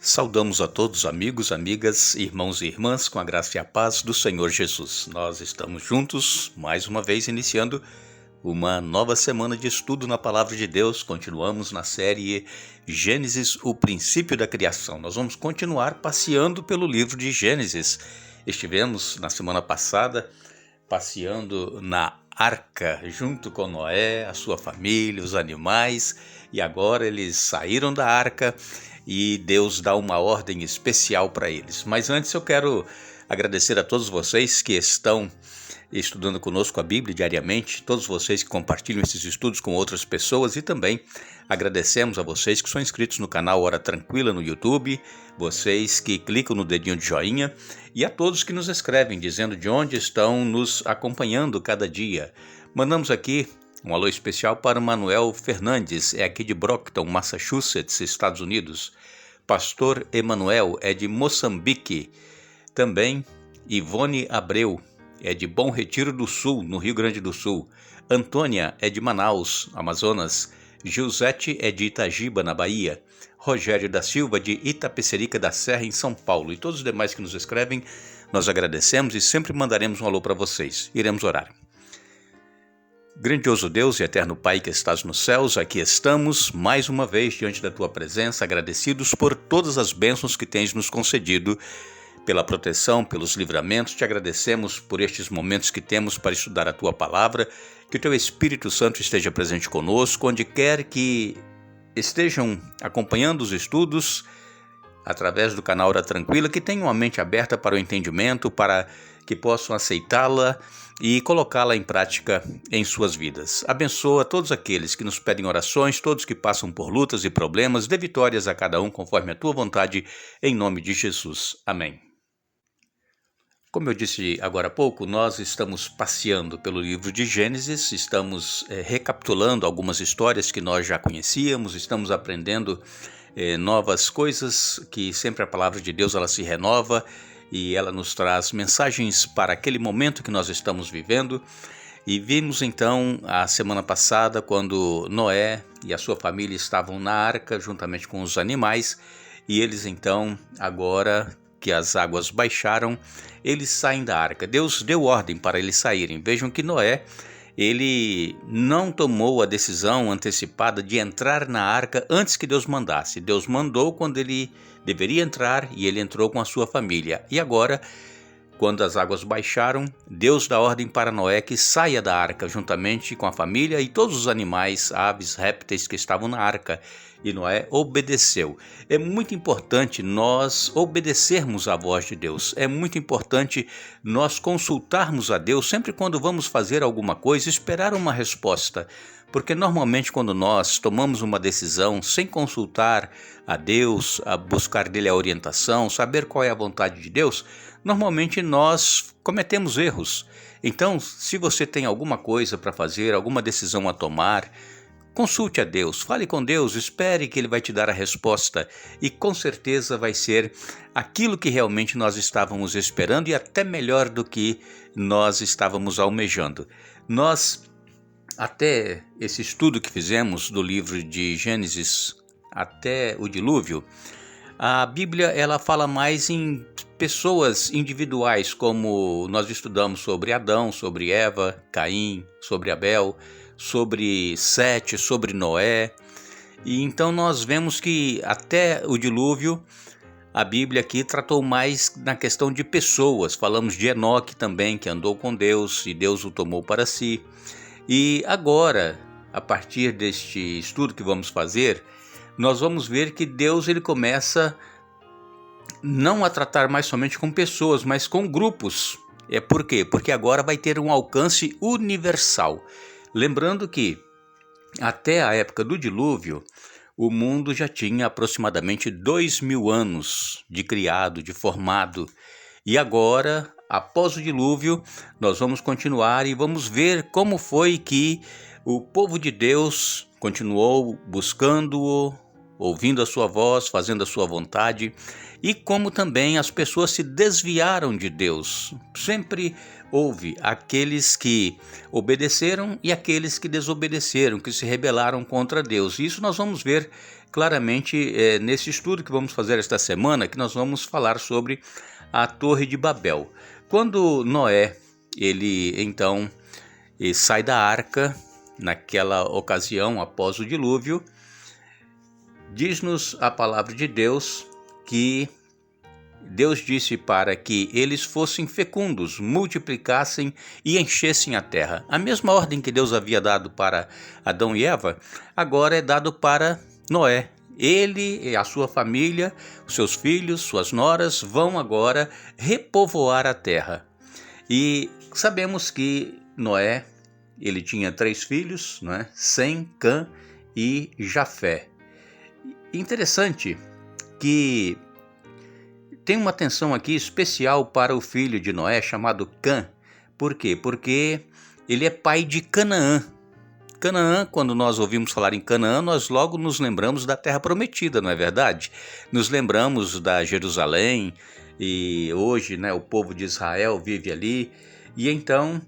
Saudamos a todos, amigos, amigas, irmãos e irmãs, com a graça e a paz do Senhor Jesus. Nós estamos juntos, mais uma vez, iniciando uma nova semana de estudo na Palavra de Deus. Continuamos na série Gênesis, o princípio da criação. Nós vamos continuar passeando pelo livro de Gênesis. Estivemos, na semana passada, passeando na arca, junto com Noé, a sua família, os animais, e agora eles saíram da arca e Deus dá uma ordem especial para eles. Mas antes eu quero agradecer a todos vocês que estão estudando conosco a Bíblia diariamente, todos vocês que compartilham esses estudos com outras pessoas, e também agradecemos a vocês que são inscritos no canal Hora Tranquila no YouTube, vocês que clicam no dedinho de joinha e a todos que nos escrevem dizendo de onde estão nos acompanhando cada dia. Mandamos aqui um alô especial para Manuel Fernandes, é aqui de Brockton, Massachusetts, Estados Unidos. Pastor Emanuel é de Moçambique. Também Ivone Abreu é de Bom Retiro do Sul, no Rio Grande do Sul. Antônia é de Manaus, Amazonas. Gilzete é de Itagiba, na Bahia. Rogério da Silva, de Itapecerica da Serra, em São Paulo. E todos os demais que nos escrevem, nós agradecemos e sempre mandaremos um alô para vocês. Iremos orar. Grandioso Deus e eterno Pai que estás nos céus, aqui estamos mais uma vez diante da Tua presença, agradecidos por todas as bênçãos que tens nos concedido, pela proteção, pelos livramentos. Te agradecemos por estes momentos que temos para estudar a Tua Palavra, que o Teu Espírito Santo esteja presente conosco, onde quer que estejam acompanhando os estudos, através do canal Hora Tranquila, que tenham a mente aberta para o entendimento, para que possam aceitá-la e colocá-la em prática em suas vidas. Abençoa todos aqueles que nos pedem orações, todos que passam por lutas e problemas, dê vitórias a cada um conforme a Tua vontade, em nome de Jesus. Amém. Como eu disse agora há pouco, nós estamos passeando pelo livro de Gênesis, estamos recapitulando algumas histórias que nós já conhecíamos, estamos aprendendo novas coisas, que sempre a palavra de Deus ela se renova e ela nos traz mensagens para aquele momento que nós estamos vivendo. E vimos então a semana passada quando Noé e a sua família estavam na arca juntamente com os animais, e eles então, agora que as águas baixaram, eles saem da arca. Deus deu ordem para eles saírem. Vejam que Noé, ele não tomou a decisão antecipada de entrar na arca antes que Deus mandasse. Deus mandou quando ele deveria entrar e ele entrou com a sua família. E agora, quando as águas baixaram, Deus dá ordem para Noé que saia da arca juntamente com a família e todos os animais, aves, répteis que estavam na arca. E Noé obedeceu. É muito importante nós obedecermos à voz de Deus. É muito importante nós consultarmos a Deus sempre quando vamos fazer alguma coisa, esperar uma resposta. Porque normalmente quando nós tomamos uma decisão sem consultar a Deus, a buscar dele a orientação, saber qual é a vontade de Deus, normalmente nós cometemos erros. Então, se você tem alguma coisa para fazer, alguma decisão a tomar, consulte a Deus, fale com Deus, espere que Ele vai te dar a resposta e com certeza vai ser aquilo que realmente nós estávamos esperando e até melhor do que nós estávamos almejando. Nós, até esse estudo que fizemos do livro de Gênesis até o dilúvio, a Bíblia ela fala mais em pessoas individuais, como nós estudamos sobre Adão, sobre Eva, Caim, sobre Abel, sobre Sete, sobre Noé. E então nós vemos que até o dilúvio a Bíblia aqui tratou mais na questão de pessoas. Falamos de Enoque também, que andou com Deus e Deus o tomou para si. E agora, a partir deste estudo que vamos fazer, nós vamos ver que Deus ele começa não a tratar mais somente com pessoas, mas com grupos. Por quê? Porque agora vai ter um alcance universal. Lembrando que até a época do dilúvio, o mundo já tinha aproximadamente 2.000 anos de criado, de formado. E agora, após o dilúvio, nós vamos continuar e vamos ver como foi que o povo de Deus continuou buscando-o, ouvindo a sua voz, fazendo a sua vontade, e como também as pessoas se desviaram de Deus. Sempre houve aqueles que obedeceram e aqueles que desobedeceram, que se rebelaram contra Deus. Isso nós vamos ver claramente nesse estudo que vamos fazer esta semana, que nós vamos falar sobre a Torre de Babel. Quando Noé, ele então sai da arca, naquela ocasião após o dilúvio, diz-nos a palavra de Deus que Deus disse para que eles fossem fecundos, multiplicassem e enchessem a terra. A mesma ordem que Deus havia dado para Adão e Eva, agora é dado para Noé. Ele e a sua família, os seus filhos, suas noras, vão agora repovoar a terra. E sabemos que Noé, ele tinha 3 filhos, né? Sem, Cã e Jafé. Interessante que tem uma atenção aqui especial para o filho de Noé, chamado Cã. Por quê? Porque ele é pai de Canaã. Canaã, quando nós ouvimos falar em Canaã, nós logo nos lembramos da terra prometida, não é verdade? Nos lembramos da Jerusalém, e hoje, né, o povo de Israel vive ali. E então,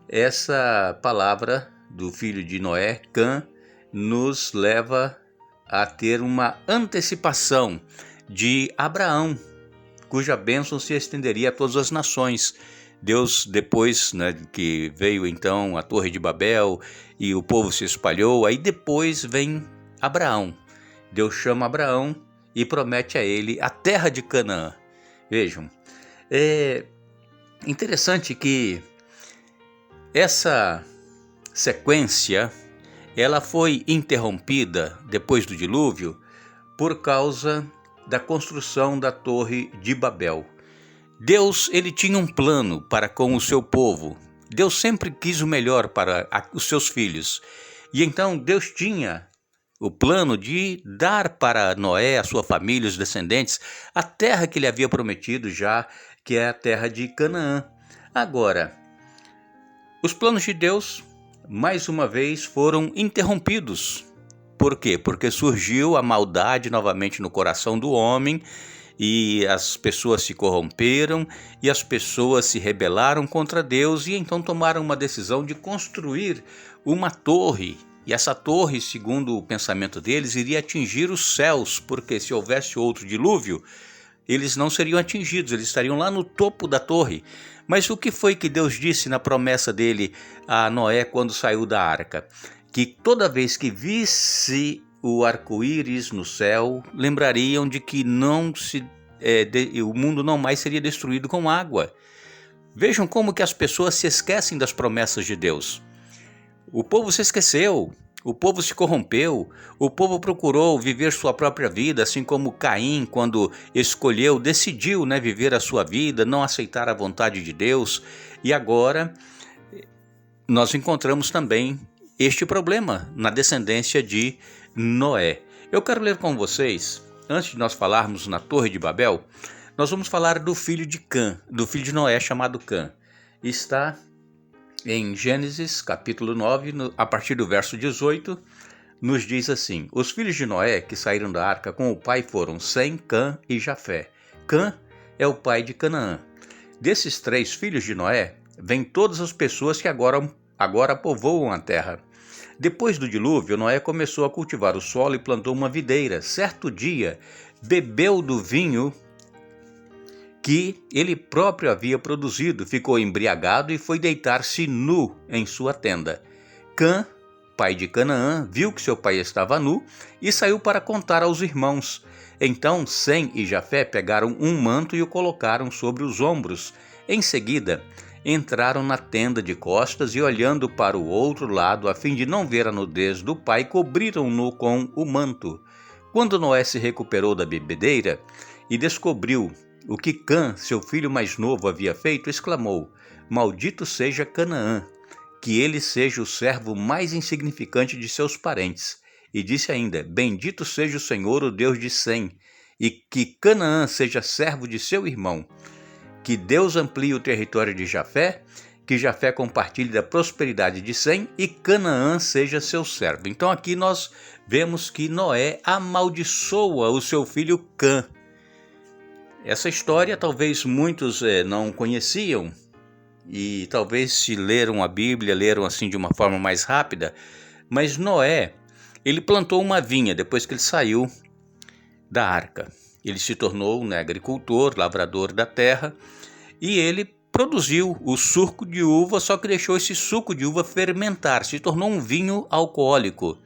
essa palavra do filho de Noé, Cã, nos leva a ter uma antecipação de Abraão, cuja bênção se estenderia a todas as nações. Deus, depois, né, que veio então a Torre de Babel e o povo se espalhou, aí depois vem Abraão. Deus chama Abraão e promete a ele a terra de Canaã. Vejam, é interessante que essa sequência ela foi interrompida depois do dilúvio por causa da construção da Torre de Babel. Deus, ele tinha um plano para com o seu povo. Deus sempre quis o melhor para os seus filhos. E então Deus tinha o plano de dar para Noé, a sua família, os descendentes, a terra que ele havia prometido já, que é a terra de Canaã. Agora, os planos de Deus, mais uma vez, foram interrompidos. Por quê? Porque surgiu a maldade novamente no coração do homem e as pessoas se corromperam e as pessoas se rebelaram contra Deus e então tomaram uma decisão de construir uma torre. E essa torre, segundo o pensamento deles, iria atingir os céus, porque se houvesse outro dilúvio, eles não seriam atingidos, eles estariam lá no topo da torre. Mas o que foi que Deus disse na promessa dele a Noé quando saiu da arca? Que toda vez que visse o arco-íris no céu, lembrariam de que o mundo não mais seria destruído com água. Vejam como que as pessoas se esquecem das promessas de Deus. O povo se esqueceu, o povo se corrompeu, o povo procurou viver sua própria vida, assim como Caim, quando decidiu, viver a sua vida, não aceitar a vontade de Deus. E agora nós encontramos também este problema na descendência de Noé. Eu quero ler com vocês, antes de nós falarmos na Torre de Babel, nós vamos falar do filho de Cã, do filho de Noé chamado Cã. Está em Gênesis capítulo 9, a partir do verso 18, nos diz assim: os filhos de Noé que saíram da arca com o pai foram Sem, Cã e Jafé. Cã é o pai de Canaã. Desses 3 filhos de Noé, vêm todas as pessoas que agora povoam a terra. Depois do dilúvio, Noé começou a cultivar o solo e plantou uma videira. Certo dia, bebeu do vinho que ele próprio havia produzido, ficou embriagado e foi deitar-se nu em sua tenda. Cã, pai de Canaã, viu que seu pai estava nu e saiu para contar aos irmãos. Então Sem e Jafé pegaram um manto e o colocaram sobre os ombros. Em seguida, entraram na tenda de costas e, olhando para o outro lado, a fim de não ver a nudez do pai, cobriram-no com o manto. Quando Noé se recuperou da bebedeira e descobriu o que Cã, seu filho mais novo, havia feito, exclamou: maldito seja Canaã, que ele seja o servo mais insignificante de seus parentes. E disse ainda: bendito seja o Senhor, o Deus de Sem, e que Canaã seja servo de seu irmão. Que Deus amplie o território de Jafé, que Jafé compartilhe da prosperidade de Sem e Canaã seja seu servo. Então aqui nós vemos que Noé amaldiçoa o seu filho Cã. Essa história talvez muitos não conheciam e talvez se leram a Bíblia, leram assim de uma forma mais rápida, mas Noé, ele plantou uma vinha depois que ele saiu da arca. Ele se tornou, né, agricultor, lavrador da terra, e ele produziu o suco de uva, só que deixou esse suco de uva fermentar, se tornou um vinho alcoólico.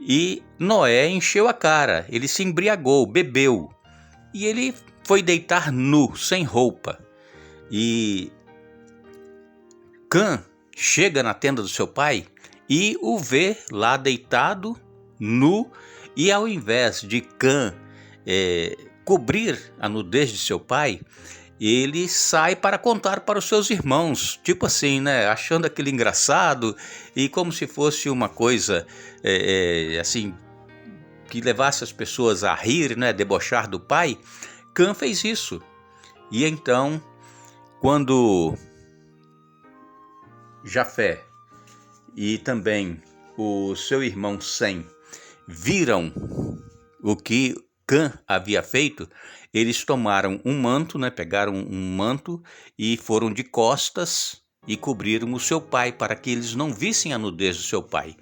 E Noé encheu a cara, ele se embriagou, bebeu, e ele foi deitar nu, sem roupa. E Cã chega na tenda do seu pai e o vê lá deitado, nu, e ao invés de Cã cobrir a nudez de seu pai, ele sai para contar para os seus irmãos, tipo assim, né, achando aquilo engraçado e como se fosse uma coisa assim que levasse as pessoas a rir, né, debochar do pai. Cã fez isso. E então, quando Jafé e também o seu irmão Sem viram o que Cã havia feito, eles tomaram um manto, né, pegaram um manto e foram de costas e cobriram o seu pai para que eles não vissem a nudez do seu pai.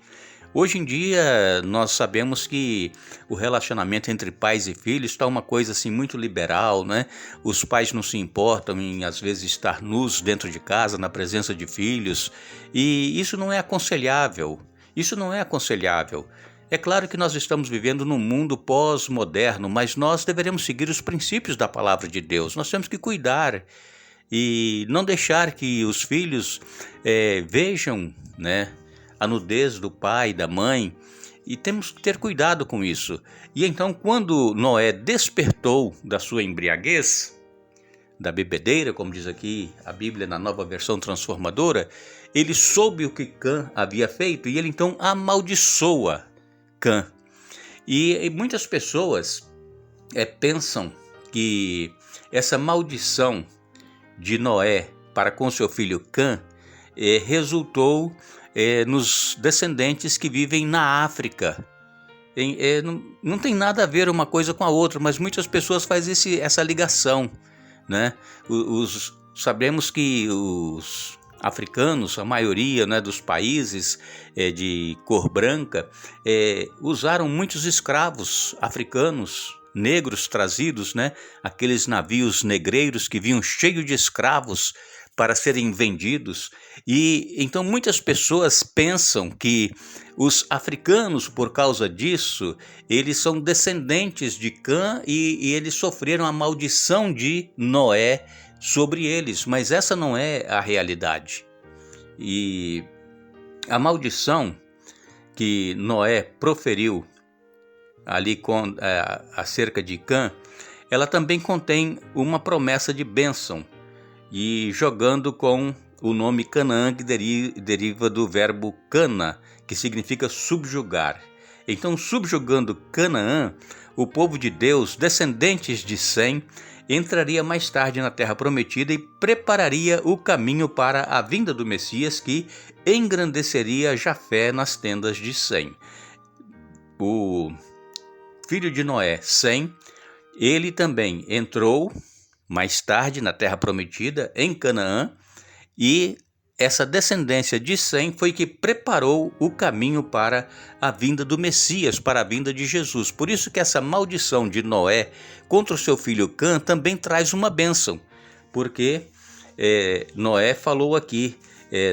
Hoje em dia nós sabemos que o relacionamento entre pais e filhos está uma coisa assim muito liberal, né? Os pais não se importam em às vezes estar nus dentro de casa na presença de filhos, e isso não é aconselhável. Isso não é aconselhável. É claro que nós estamos vivendo num mundo pós-moderno, mas nós deveremos seguir os princípios da palavra de Deus. Nós temos que cuidar e não deixar que os filhos vejam, né, a nudez do pai e da mãe, e temos que ter cuidado com isso. E então, quando Noé despertou da sua embriaguez, da bebedeira, como diz aqui a Bíblia na Nova Versão Transformadora, ele soube o que Cã havia feito e ele então amaldiçoa Cã. E muitas pessoas pensam que essa maldição de Noé para com seu filho Cã resultou nos descendentes que vivem na África. Não tem nada a ver uma coisa com a outra, mas muitas pessoas fazem essa ligação, né? Sabemos que os africanos, a maioria, né, dos países de cor branca, usaram muitos escravos africanos, negros trazidos, né? Aqueles navios negreiros que vinham cheios de escravos para serem vendidos. E então muitas pessoas pensam que os africanos, por causa disso, eles são descendentes de Cã e eles sofreram a maldição de Noé sobre eles, mas essa não é a realidade. E a maldição que Noé proferiu ali acerca de Cã, ela também contém uma promessa de bênção, e jogando com o nome Canaã, que deriva do verbo cana, que significa subjugar. Então, subjugando Canaã, o povo de Deus, descendentes de Sem, entraria mais tarde na terra prometida e prepararia o caminho para a vinda do Messias, que engrandeceria Jafé nas tendas de Sem. O filho de Noé, Sem, ele também entrou mais tarde na terra prometida, em Canaã, e essa descendência de Sem foi que preparou o caminho para a vinda do Messias, para a vinda de Jesus. Por isso que essa maldição de Noé contra o seu filho Cã também traz uma bênção, porque Noé falou aqui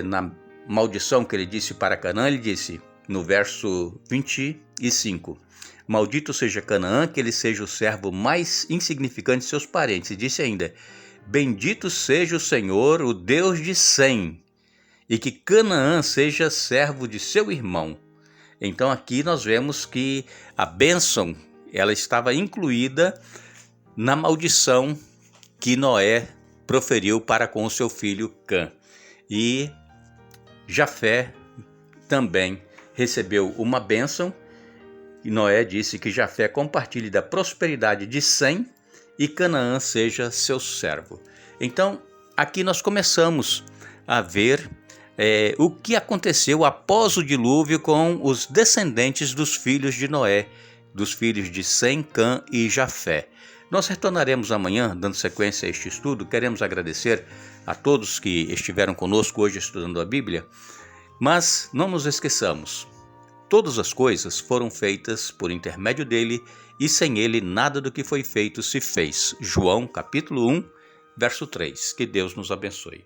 na maldição que ele disse para Canaã, ele disse no verso 25: maldito seja Canaã, que ele seja o servo mais insignificante de seus parentes. E disse ainda: bendito seja o Senhor, o Deus de Sem, e que Canaã seja servo de seu irmão. Então aqui nós vemos que a bênção, ela estava incluída na maldição que Noé proferiu para com o seu filho Cã. E Jafé também recebeu uma bênção, e Noé disse que Jafé compartilhe da prosperidade de Sem e Canaã seja seu servo. Então, aqui nós começamos a ver o que aconteceu após o dilúvio com os descendentes dos filhos de Noé, dos filhos de Sem, Cã e Jafé. Nós retornaremos amanhã, dando sequência a este estudo. Queremos agradecer a todos que estiveram conosco hoje estudando a Bíblia, mas não nos esqueçamos, Todas as coisas foram feitas por intermédio dele, e sem ele nada do que foi feito se fez. João capítulo 1, verso 3. Que Deus nos abençoe.